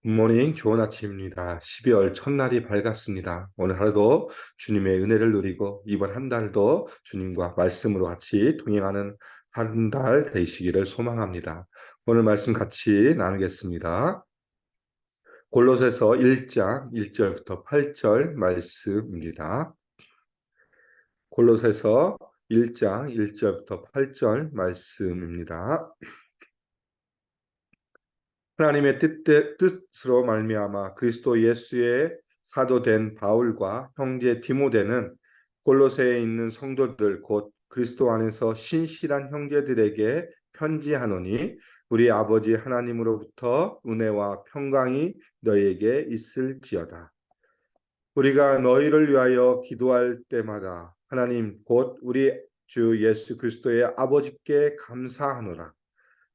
굿모닝, 좋은 아침입니다. 12월 첫날이 밝았습니다. 오늘 하루도 주님의 은혜를 누리고 이번 한 달도 주님과 말씀으로 같이 동행하는 한 달 되시기를 소망합니다. 오늘 말씀 같이 나누겠습니다. 골로새서 1장 1절부터 8절 말씀입니다. 골로새서 1장 1절부터 8절 말씀입니다. 하나님의 뜻으로 말미암아 그리스도 예수의 사도된 바울과 형제 디모데는 골로새에 있는 성도들 곧 그리스도 안에서 신실한 형제들에게 편지하노니 우리 아버지 하나님으로부터 은혜와 평강이 너희에게 있을지어다. 우리가 너희를 위하여 기도할 때마다 하나님 곧 우리 주 예수 그리스도의 아버지께 감사하노라.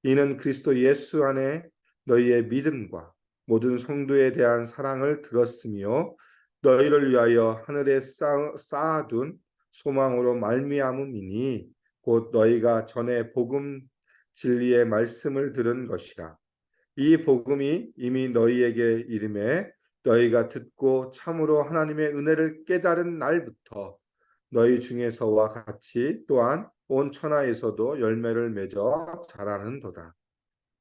이는 그리스도 예수 안에 너희의 믿음과 모든 성도에 대한 사랑을 들었으며 너희를 위하여 하늘에 쌓아둔 소망으로 말미암음이니 곧 너희가 전에 복음 진리의 말씀을 들은 것이라. 이 복음이 이미 너희에게 이름에 너희가 듣고 참으로 하나님의 은혜를 깨달은 날부터 너희 중에서와 같이 또한 온 천하에서도 열매를 맺어 자라는도다.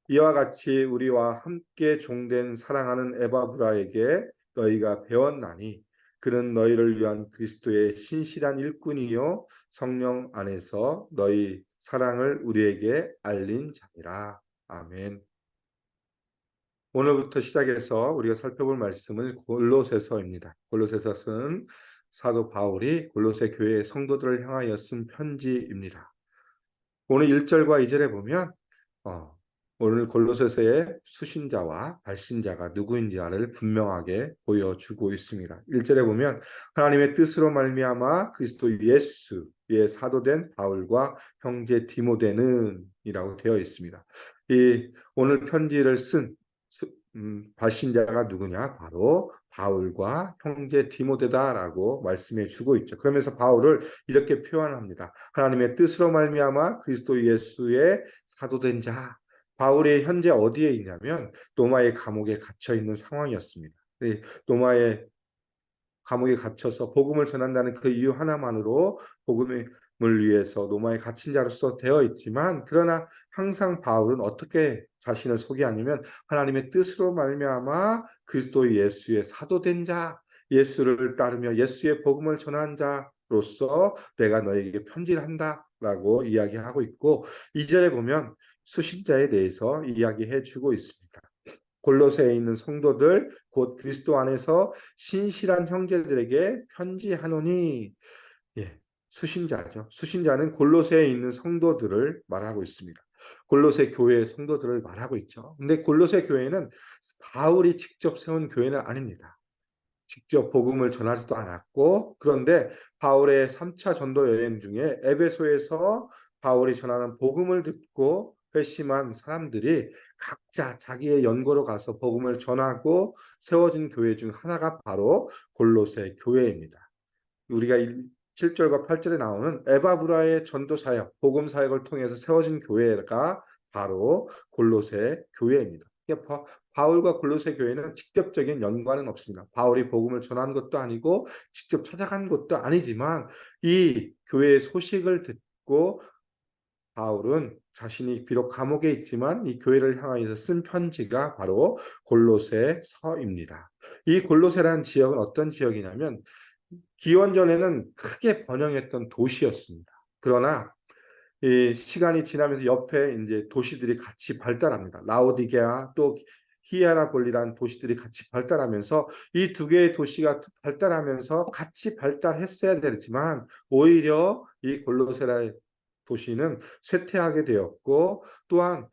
이와 같이 우리와 함께 종된 사랑하는 에바브라에게 너희가 배웠나니 그는 너희를 위한 그리스도의 신실한 일꾼이요 성령 안에서 너희 사랑을 우리에게 알린 자니라. 아멘. 오늘부터 시작해서 우리가 살펴볼 말씀은 골로새서입니다. 골로새서는 사도 바울이 골로새 교회 성도들을 향하여 쓴 편지입니다. 오늘 1절과 2절에 보면 오늘 골로새서의 수신자와 발신자가 누구인지를 분명하게 보여주고 있습니다. 1절에 보면 하나님의 뜻으로 말미암아 그리스도 예수의 사도된 바울과 형제 디모데는 이라고 되어 있습니다. 이 오늘 편지를 쓴 발신자가 누구냐? 바로 바울과 형제 디모데다라고 말씀해 주고 있죠. 그러면서 바울을 이렇게 표현합니다. 하나님의 뜻으로 말미암아 그리스도 예수의 사도된 자. 바울이 현재 어디에 있냐면 로마의 감옥에 갇혀 있는 상황이었습니다. 로마의 감옥에 갇혀서 복음을 전한다는 그 이유 하나만으로 복음을 위해서 로마에 갇힌 자로서 되어 있지만 그러나 항상 바울은 어떻게 자신을 소개하냐면 하나님의 뜻으로 말미암아 그리스도 예수의 사도된 자, 예수를 따르며 예수의 복음을 전한 자로서 내가 너에게 편지를 한다라고 이야기하고 있고 2절에 보면 수신자에 대해서 이야기해 주고 있습니다. 골로새에 있는 성도들 곧 그리스도 안에서 신실한 형제들에게 편지하노니 수신자죠. 수신자는 골로새에 있는 성도들을 말하고 있습니다. 골로새 교회의 성도들을 말하고 있죠. 근데 골로새 교회는 바울이 직접 세운 교회는 아닙니다. 직접 복음을 전하지도 않았고 그런데 바울의 3차 전도 여행 중에 에베소에서 바울이 전하는 복음을 듣고 회심한 사람들이 각자 자기의 연고로 가서 복음을 전하고 세워진 교회 중 하나가 바로 골로새 교회입니다. 우리가 7절과 8절에 나오는 에바브라의 전도 사역, 복음 사역을 통해서 세워진 교회가 바로 골로새 교회입니다. 바울과 골로새 교회는 직접적인 연관은 없습니다. 바울이 복음을 전한 것도 아니고 직접 찾아간 것도 아니지만 이 교회의 소식을 듣고 바울은 자신이 비록 감옥에 있지만 이 교회를 향하여서 쓴 편지가 바로 골로새서입니다. 이 골로새라는 지역은 어떤 지역이냐면 기원전에는 크게 번영했던 도시였습니다. 그러나 이 시간이 지나면서 옆에 이제 도시들이 같이 발달합니다. 라오디게아 또 히에라볼리라는 도시들이 같이 발달하면서 이 두 개의 도시가 발달하면서 같이 발달했어야 되지만 오히려 이 골로새라의 도시는 쇠퇴하게 되었고 또한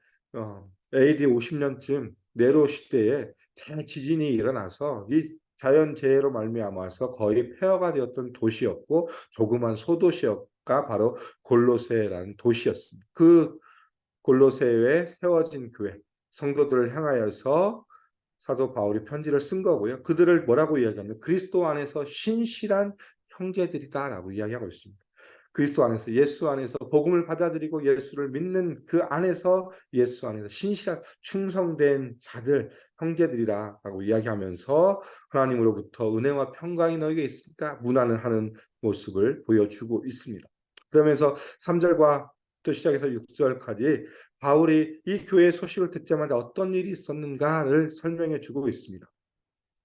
AD 50년쯤 네로 시대에 대지진이 일어나서 이 자연재해로 말미암아서 거의 폐허가 되었던 도시였고 조그만 소도시가 바로 골로새라는 도시였습니다. 그 골로새에 세워진 교회 성도들을 향하여서 사도 바울이 편지를 쓴 거고요. 그들을 뭐라고 이야기하면 그리스도 안에서 신실한 형제들이다라고 이야기하고 있습니다. 그리스도 안에서 예수 안에서 복음을 받아들이고 예수를 믿는 그 안에서 예수 안에서 신실한 충성된 자들 형제들이라고 이야기하면서 하나님으로부터 은혜와 평강이 너에게 있으니까 문안을 하는 모습을 보여주고 있습니다. 그러면서 3절과 또 시작해서 6절까지 바울이 이 교회의 소식을 듣자마자 어떤 일이 있었는가를 설명해 주고 있습니다.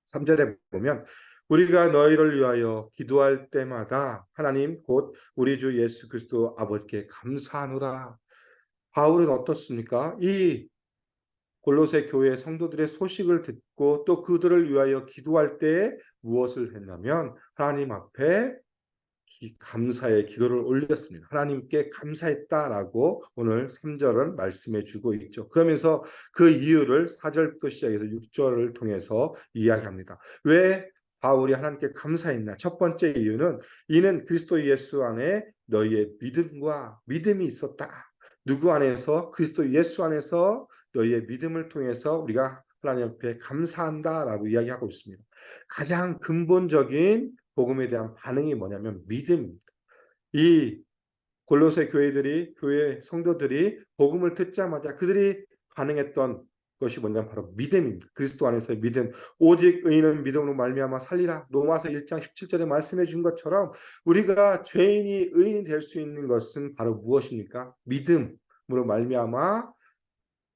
3절에 보면 우리가 너희를 위하여 기도할 때마다 하나님 곧 우리 주 예수 그리스도 아버지께 감사하노라. 바울은 어떻습니까? 이 골로새 교회 성도들의 소식을 듣고 또 그들을 위하여 기도할 때에 무엇을 했냐면 하나님 앞에 감사의 기도를 올렸습니다. 하나님께 감사했다라고 오늘 3절은 말씀해 주고 있죠. 그러면서 그 이유를 4절부터 시작해서 6절을 통해서 이야기합니다. 왜 바울이 하나님께 감사했나? 첫 번째 이유는 이는 그리스도 예수 안에 너희의 믿음과 믿음이 있었다. 누구 안에서? 그리스도 예수 안에서 너희의 믿음을 통해서 우리가 하나님 앞에 감사한다라고 이야기하고 있습니다. 가장 근본적인 복음에 대한 반응이 뭐냐면 믿음입니다. 이 골로새 교회 성도들이 복음을 듣자마자 그들이 반응했던 것이 뭐냐면 바로 믿음입니다. 그리스도 안에서의 믿음. 오직 의인은 믿음으로 말미암아 살리라. 로마서 1장 17절에 말씀해 준 것처럼 우리가 죄인이 의인이 될 수 있는 것은 바로 무엇입니까? 믿음으로 말미암아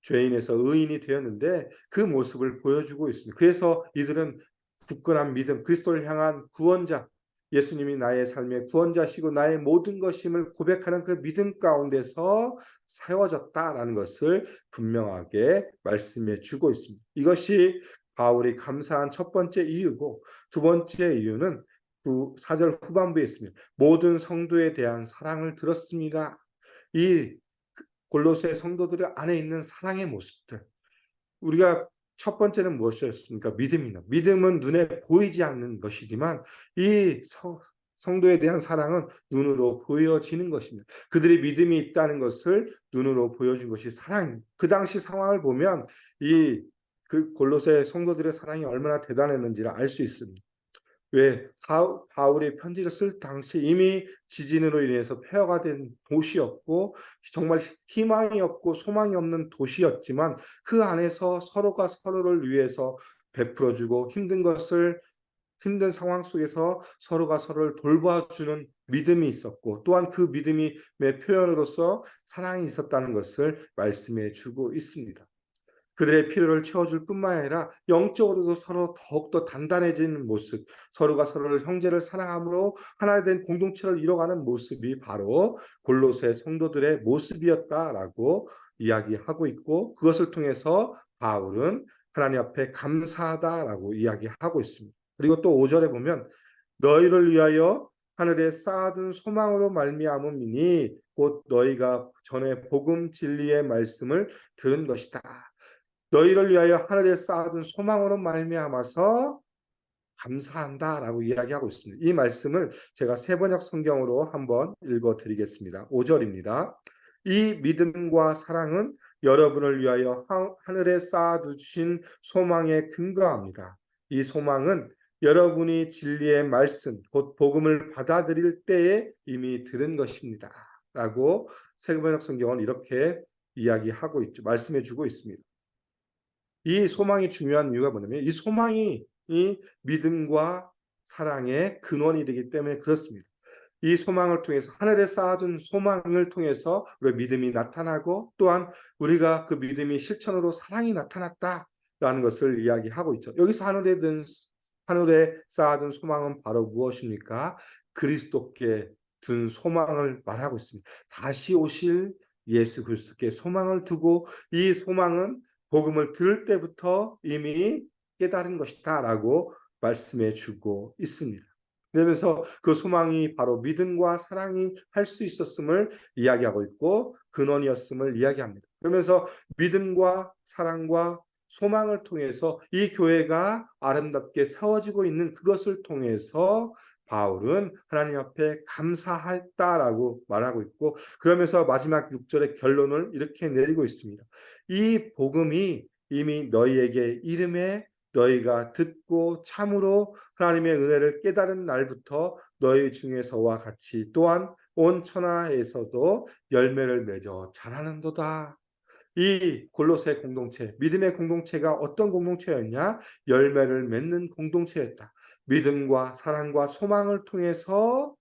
죄인에서 의인이 되었는데 그 모습을 보여주고 있습니다. 그래서 이들은 굳건한 믿음, 그리스도를 향한 구원자, 예수님이 나의 삶의 구원자시고 나의 모든 것임을 고백하는 그 믿음 가운데서 세워졌다라는 것을 분명하게 말씀해 주고 있습니다. 이것이 바울이 감사한 첫 번째 이유고, 두 번째 이유는 4절 후반부에 있습니다. 모든 성도에 대한 사랑을 들었습니다. 이 골로새 성도들 안에 있는 사랑의 모습들. 우리가 첫 번째는 무엇이었습니까? 믿음입니다. 믿음은 눈에 보이지 않는 것이지만 이 성도에 대한 사랑은 눈으로 보여지는 것입니다. 그들이 믿음이 있다는 것을 눈으로 보여준 것이 사랑입니다. 그 당시 상황을 보면 그 골로새 성도들의 사랑이 얼마나 대단했는지를 알 수 있습니다. 왜 바울이 편지를 쓸 당시 이미 지진으로 인해서 폐허가 된 도시였고 정말 희망이 없고 소망이 없는 도시였지만 그 안에서 서로가 서로를 위해서 베풀어주고 힘든 상황 속에서 서로가 서로를 돌봐주는 믿음이 있었고 또한 그 믿음의 표현으로서 사랑이 있었다는 것을 말씀해 주고 있습니다. 그들의 필요를 채워줄 뿐만 아니라 영적으로도 서로 더욱더 단단해지는 모습, 서로가 서로를 형제를 사랑함으로 하나 된 공동체를 이뤄가는 모습이 바로 골로새 성도들의 모습이었다라고 이야기하고 있고 그것을 통해서 바울은 하나님 앞에 감사하다라고 이야기하고 있습니다. 그리고 또 5절에 보면 너희를 위하여 하늘에 쌓아둔 소망으로 말미암음이니 곧 너희가 전에 복음 진리의 말씀을 들은 것이다. 너희를 위하여 하늘에 쌓아둔 소망으로 말미암아서 감사한다라고 이야기하고 있습니다. 이 말씀을 제가 세번역 성경으로 한번 읽어드리겠습니다. 5절입니다. 이 믿음과 사랑은 여러분을 위하여 하늘에 쌓아두신 소망에 근거합니다. 이 소망은 여러분이 진리의 말씀, 곧 복음을 받아들일 때에 이미 들은 것입니다. 라고 세번역 성경은 이렇게 이야기하고 있죠. 말씀해주고 있습니다. 이 소망이 중요한 이유가 뭐냐면 이 소망이 이 믿음과 사랑의 근원이 되기 때문에 그렇습니다. 이 소망을 통해서 하늘에 쌓아둔 소망을 통해서 우리의 믿음이 나타나고 또한 우리가 그 믿음이 실천으로 사랑이 나타났다라는 것을 이야기하고 있죠. 여기서 하늘에 쌓아둔 소망은 바로 무엇입니까? 그리스도께 둔 소망을 말하고 있습니다. 다시 오실 예수 그리스도께 소망을 두고 이 소망은 복음을 들을 때부터 이미 깨달은 것이다라고 말씀해 주고 있습니다. 그러면서 그 소망이 바로 믿음과 사랑이 할 수 있었음을 이야기하고 있고 근원이었음을 이야기합니다. 그러면서 믿음과 사랑과 소망을 통해서 이 교회가 아름답게 세워지고 있는 그것을 통해서 바울은 하나님 앞에 감사했다라고 말하고 있고 그러면서 마지막 6절의 결론을 이렇게 내리고 있습니다. 이 복음이 이미 너희에게 이름에 너희가 듣고 참으로 하나님의 은혜를 깨달은 날부터 너희 중에서와 같이 또한 온 천하에서도 열매를 맺어 자라는도다. 이 골로새 공동체, 믿음의 공동체가 어떤 공동체였냐? 열매를 맺는 공동체였다. 믿음과 사랑과 소망을 통해서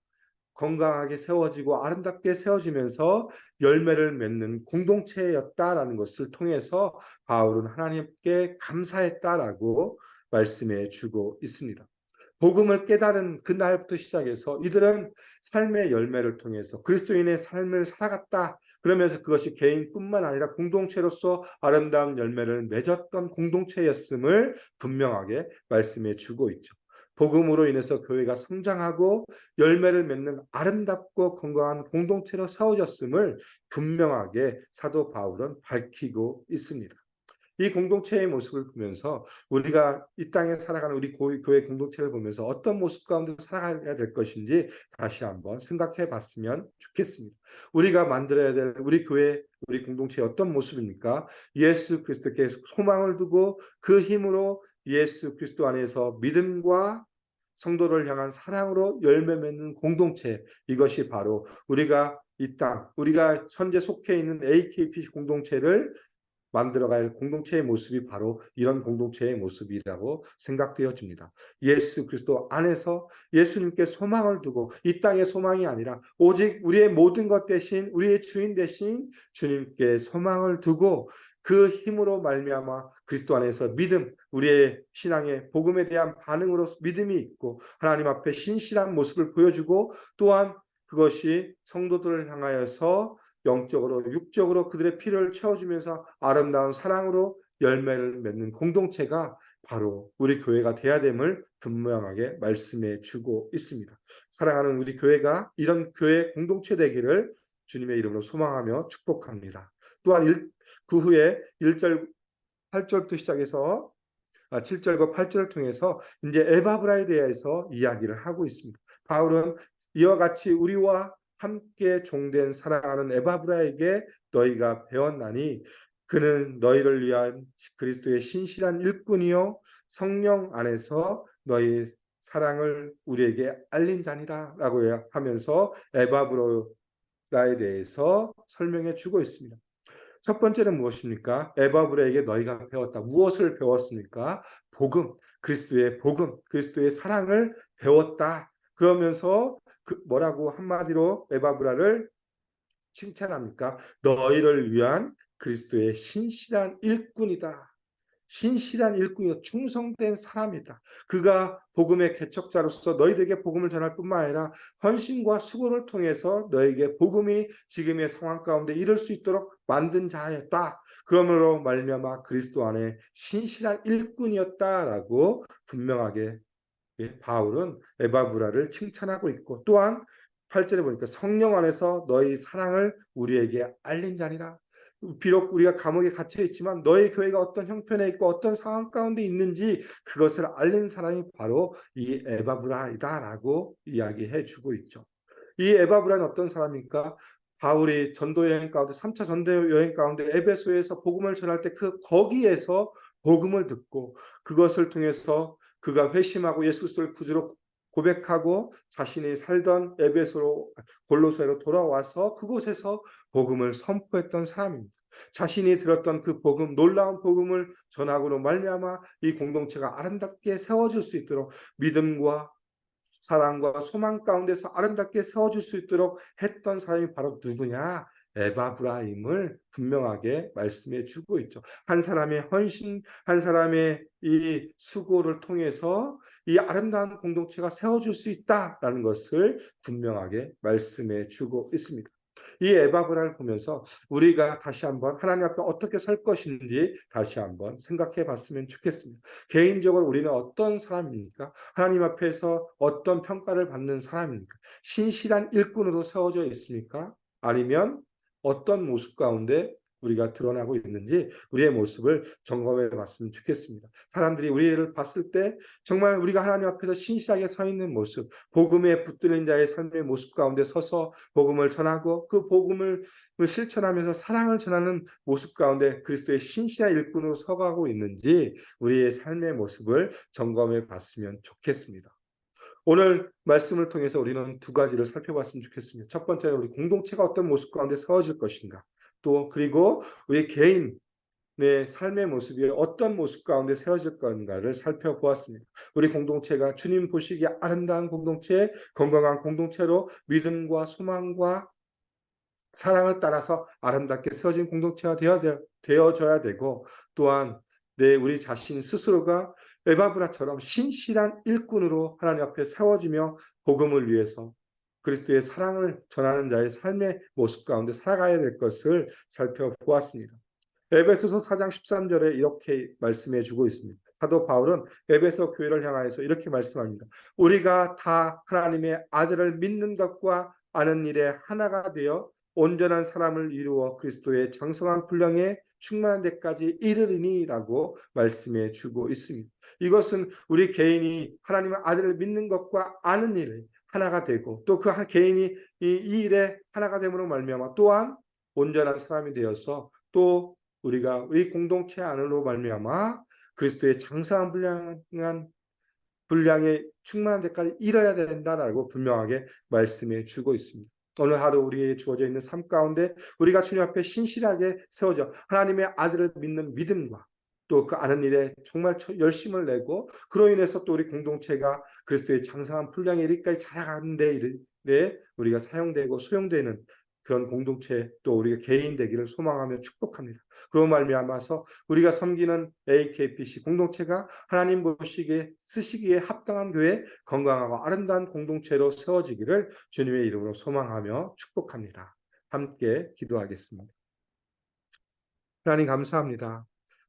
건강하게 세워지고 아름답게 세워지면서 열매를 맺는 공동체였다라는 것을 통해서 바울은 하나님께 감사했다라고 말씀해 주고 있습니다. 복음을 깨달은 그날부터 시작해서 이들은 삶의 열매를 통해서 그리스도인의 삶을 살아갔다. 그러면서 그것이 개인뿐만 아니라 공동체로서 아름다운 열매를 맺었던 공동체였음을 분명하게 말씀해 주고 있죠. 복음으로 인해서 교회가 성장하고 열매를 맺는 아름답고 건강한 공동체로 세워졌음을 분명하게 사도 바울은 밝히고 있습니다. 이 공동체의 모습을 보면서 우리가 이 땅에 살아가는 우리 교회 공동체를 보면서 어떤 모습 가운데 살아가야 될 것인지 다시 한번 생각해 봤으면 좋겠습니다. 우리가 만들어야 될 우리 교회, 우리 공동체의 어떤 모습입니까? 예수 그리스도께 소망을 두고 그 힘으로 예수 그리스도 안에서 믿음과 성도를 향한 사랑으로 열매 맺는 공동체, 이것이 바로 우리가 이 땅, 우리가 현재 속해 있는 AKP 공동체를 만들어갈 공동체의 모습이 바로 이런 공동체의 모습이라고 생각되어집니다. 예수 그리스도 안에서 예수님께 소망을 두고 이 땅의 소망이 아니라 오직 우리의 모든 것 대신 우리의 주인 대신 주님께 소망을 두고 그 힘으로 말미암아 그리스도 안에서 믿음, 우리의 신앙의 복음에 대한 반응으로 믿음이 있고 하나님 앞에 신실한 모습을 보여주고 또한 그것이 성도들을 향하여서 영적으로 육적으로 그들의 필요를 채워주면서 아름다운 사랑으로 열매를 맺는 공동체가 바로 우리 교회가 돼야 됨을 분명하게 말씀해 주고 있습니다. 사랑하는 우리 교회가 이런 교회 공동체 되기를 주님의 이름으로 소망하며 축복합니다. 또한 그 후에 1절 8절부터 시작해서 7절과 8절을 통해서 이제 에바브라에 대해서 이야기를 하고 있습니다. 바울은 이와 같이 우리와 함께 종된 사랑하는 에바브라에게 너희가 배웠나니 그는 너희를 위한 그리스도의 신실한 일꾼이요 성령 안에서 너희 사랑을 우리에게 알린 자니라 라고 하면서 에바브라에 대해서 설명해 주고 있습니다. 첫 번째는 무엇입니까? 에바브라에게 너희가 배웠다. 무엇을 배웠습니까? 복음, 그리스도의 복음, 그리스도의 사랑을 배웠다. 그러면서 뭐라고 한마디로 에바브라를 칭찬합니까? 너희를 위한 그리스도의 신실한 일꾼이다. 신실한 일꾼이요 충성된 사람이다. 그가 복음의 개척자로서 너희들에게 복음을 전할 뿐만 아니라 헌신과 수고를 통해서 너에게 복음이 지금의 상황 가운데 이룰 수 있도록 만든 자였다. 그러므로 말미암아 그리스도 안에 신실한 일꾼이었다라고 분명하게 바울은 에바브라를 칭찬하고 있고 또한 8절에 보니까 성령 안에서 너희 사랑을 우리에게 알린 자니라. 비록 우리가 감옥에 갇혀 있지만 너희 교회가 어떤 형편에 있고 어떤 상황 가운데 있는지 그것을 알린 사람이 바로 이 에바브라이다라고 이야기해 주고 있죠. 이 에바브라는 어떤 사람입니까? 바울이 전도 여행 가운데 3차 전도 여행 가운데 에베소에서 복음을 전할 때 거기에서 복음을 듣고 그것을 통해서 그가 회심하고 예수 그리스도를 구주로 고백하고 자신이 살던 에베소로 골로새로 돌아와서 그곳에서 복음을 선포했던 사람입니다. 자신이 들었던 그 복음, 놀라운 복음을 전하고로 말미암아 이 공동체가 아름답게 세워질 수 있도록 믿음과 사랑과 소망 가운데서 아름답게 세워질 수 있도록 했던 사람이 바로 누구냐? 에바브라임을 분명하게 말씀해 주고 있죠. 한 사람의 헌신, 한 사람의 이 수고를 통해서 이 아름다운 공동체가 세워질 수 있다라는 것을 분명하게 말씀해 주고 있습니다. 이 에바브라를 보면서 우리가 다시 한번 하나님 앞에 어떻게 설 것인지 다시 한번 생각해 봤으면 좋겠습니다. 개인적으로 우리는 어떤 사람입니까? 하나님 앞에서 어떤 평가를 받는 사람입니까? 신실한 일꾼으로 세워져 있습니까? 아니면 어떤 모습 가운데 우리가 드러나고 있는지 우리의 모습을 점검해 봤으면 좋겠습니다. 사람들이 우리를 봤을 때 정말 우리가 하나님 앞에서 신실하게 서 있는 모습, 복음에 붙드는 자의 삶의 모습 가운데 서서 복음을 전하고 그 복음을 실천하면서 사랑을 전하는 모습 가운데 그리스도의 신실한 일꾼으로 서가고 있는지 우리의 삶의 모습을 점검해 봤으면 좋겠습니다. 오늘 말씀을 통해서 우리는 두 가지를 살펴봤으면 좋겠습니다. 첫 번째는 우리 공동체가 어떤 모습 가운데 세워질 것인가. 또 그리고 우리 개인 내 삶의 모습이 어떤 모습 가운데 세워질 건가를 살펴보았습니다. 우리 공동체가 주님 보시기에 아름다운 공동체, 건강한 공동체로 믿음과 소망과 사랑을 따라서 아름답게 세워진 공동체가 되어져야 되고, 또한 우리 자신 스스로가 에바브라처럼 신실한 일꾼으로 하나님 앞에 세워지며 복음을 위해서 그리스도의 사랑을 전하는 자의 삶의 모습 가운데 살아가야 될 것을 살펴보았습니다. 에베소서 4장 13절에 이렇게 말씀해 주고 있습니다. 사도 바울은 에베소 교회를 향하여서 이렇게 말씀합니다. 우리가 다 하나님의 아들을 믿는 것과 아는 일에 하나가 되어 온전한 사람을 이루어 그리스도의 장성한 분량에 충만한 데까지 이르리니라고 말씀해 주고 있습니다. 이것은 우리 개인이 하나님의 아들을 믿는 것과 아는 일에 하나가 되고, 또 그 개인이 이 일에 하나가 됨으로 말미암아 또한 온전한 사람이 되어서 또 우리 공동체 안으로 말미암아 그리스도의 장성한 분량에 충만한 데까지 이뤄야 된다라고 분명하게 말씀해 주고 있습니다. 오늘 하루 우리에게 주어져 있는 삶 가운데 우리가 주님 앞에 신실하게 세워져 하나님의 아들을 믿는 믿음과 또 그 아는 일에 정말 열심을 내고, 그로 인해서 또 우리 공동체가 그리스도의 장성한 분량에 이르기까지 자라가는 데 우리가 사용되고 소용되는 그런 공동체, 또 우리가 개인 되기를 소망하며 축복합니다. 그로 말미암아서 우리가 섬기는 AKPC 공동체가 하나님 보시기에 쓰시기에 합당한 교회, 건강하고 아름다운 공동체로 세워지기를 주님의 이름으로 소망하며 축복합니다. 함께 기도하겠습니다. 하나님 감사합니다.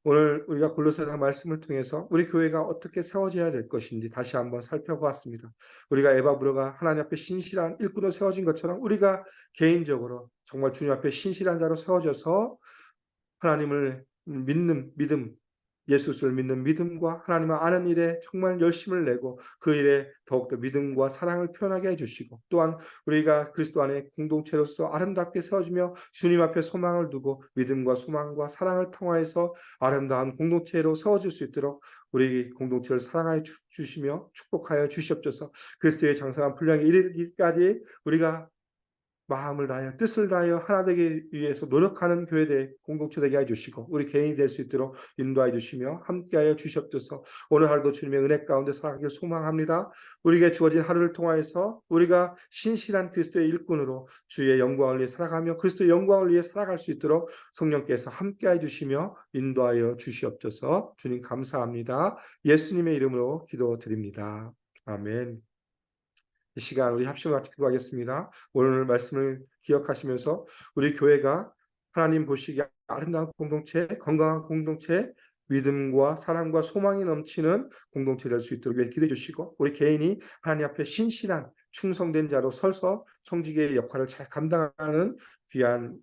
오늘 우리가 골로새서 말씀을 통해서 우리 교회가 어떻게 세워져야 될 것인지 다시 한번 살펴보았습니다. 우리가 에바브로가 하나님 앞에 신실한 일꾼으로 세워진 것처럼 우리가 개인적으로 정말 주님 앞에 신실한 자로 세워져서 하나님을 믿는 믿음, 예수를 믿는 믿음과 하나님을 아는 일에 정말 열심을 내고 그 일에 더욱더 믿음과 사랑을 표현하게 해주시고, 또한 우리가 그리스도 안에 공동체로서 아름답게 세워지며 주님 앞에 소망을 두고 믿음과 소망과 사랑을 통하여서 아름다운 공동체로 세워질 수 있도록 우리 공동체를 사랑하여 주시며 축복하여 주시옵소서. 그리스도의 장성한 분량에 이르기까지 우리가 마음을 다하여 뜻을 다하여 하나 되기 위해서 노력하는 교회 공동체 되게 해주시고 우리 개인이 될 수 있도록 인도해 주시며 함께하여 주시옵소서. 오늘 하루도 주님의 은혜 가운데 살아가길 소망합니다. 우리에게 주어진 하루를 통하여서 우리가 신실한 그리스도의 일꾼으로 주의 영광을 위해 살아가며 그리스도의 영광을 위해 살아갈 수 있도록 성령께서 함께해 주시며 인도하여 주시옵소서. 주님 감사합니다. 예수님의 이름으로 기도드립니다. 아멘. 이 시간 우리 합심을 같이 기도하겠습니다. 오늘 말씀을 기억하시면서 우리 교회가 하나님 보시기에 아름다운 공동체, 건강한 공동체, 믿음과 사랑과 소망이 넘치는 공동체 될 수 있도록 기도해 주시고, 우리 개인이 하나님 앞에 신실한 충성된 자로 서서 청지기의 역할을 잘 감당하는 귀한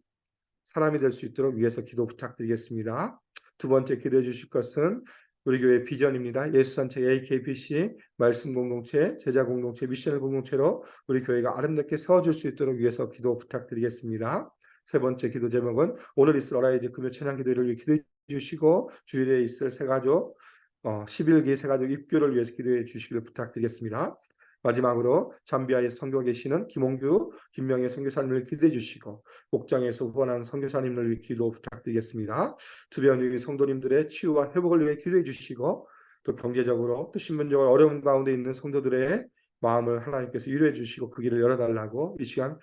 사람이 될 수 있도록 위해서 기도 부탁드리겠습니다. 두 번째 기도해 주실 것은 우리 교회 비전입니다. 예수산책 AKPC 말씀 공동체, 제자 공동체, 미션을 공동체로 우리 교회가 아름답게 세워질 수 있도록 위해서 기도 부탁드리겠습니다. 세 번째 기도 제목은 오늘 있을 어라이즈 금요 찬양 기도를 위해 기도해 주시고, 주일에 있을 새가족 11기 새가족 입교를 위해서 기도해 주시기를 부탁드리겠습니다. 마지막으로 잠비아에 선교 계시는 김홍규, 김명애 선교사님을 기도해 주시고, 목장에서 후원하는 선교사님을 위해 기도 부탁드리겠습니다. 주변 위기 성도님들의 치유와 회복을 위해 기도해 주시고, 또 경제적으로 또 신분적으로 어려운 가운데 있는 성도들의 마음을 하나님께서 위로해 주시고 그 길을 열어달라고 이 시간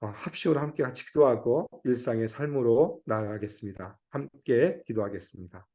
합심으로 함께 같이 기도하고 일상의 삶으로 나아가겠습니다. 함께 기도하겠습니다.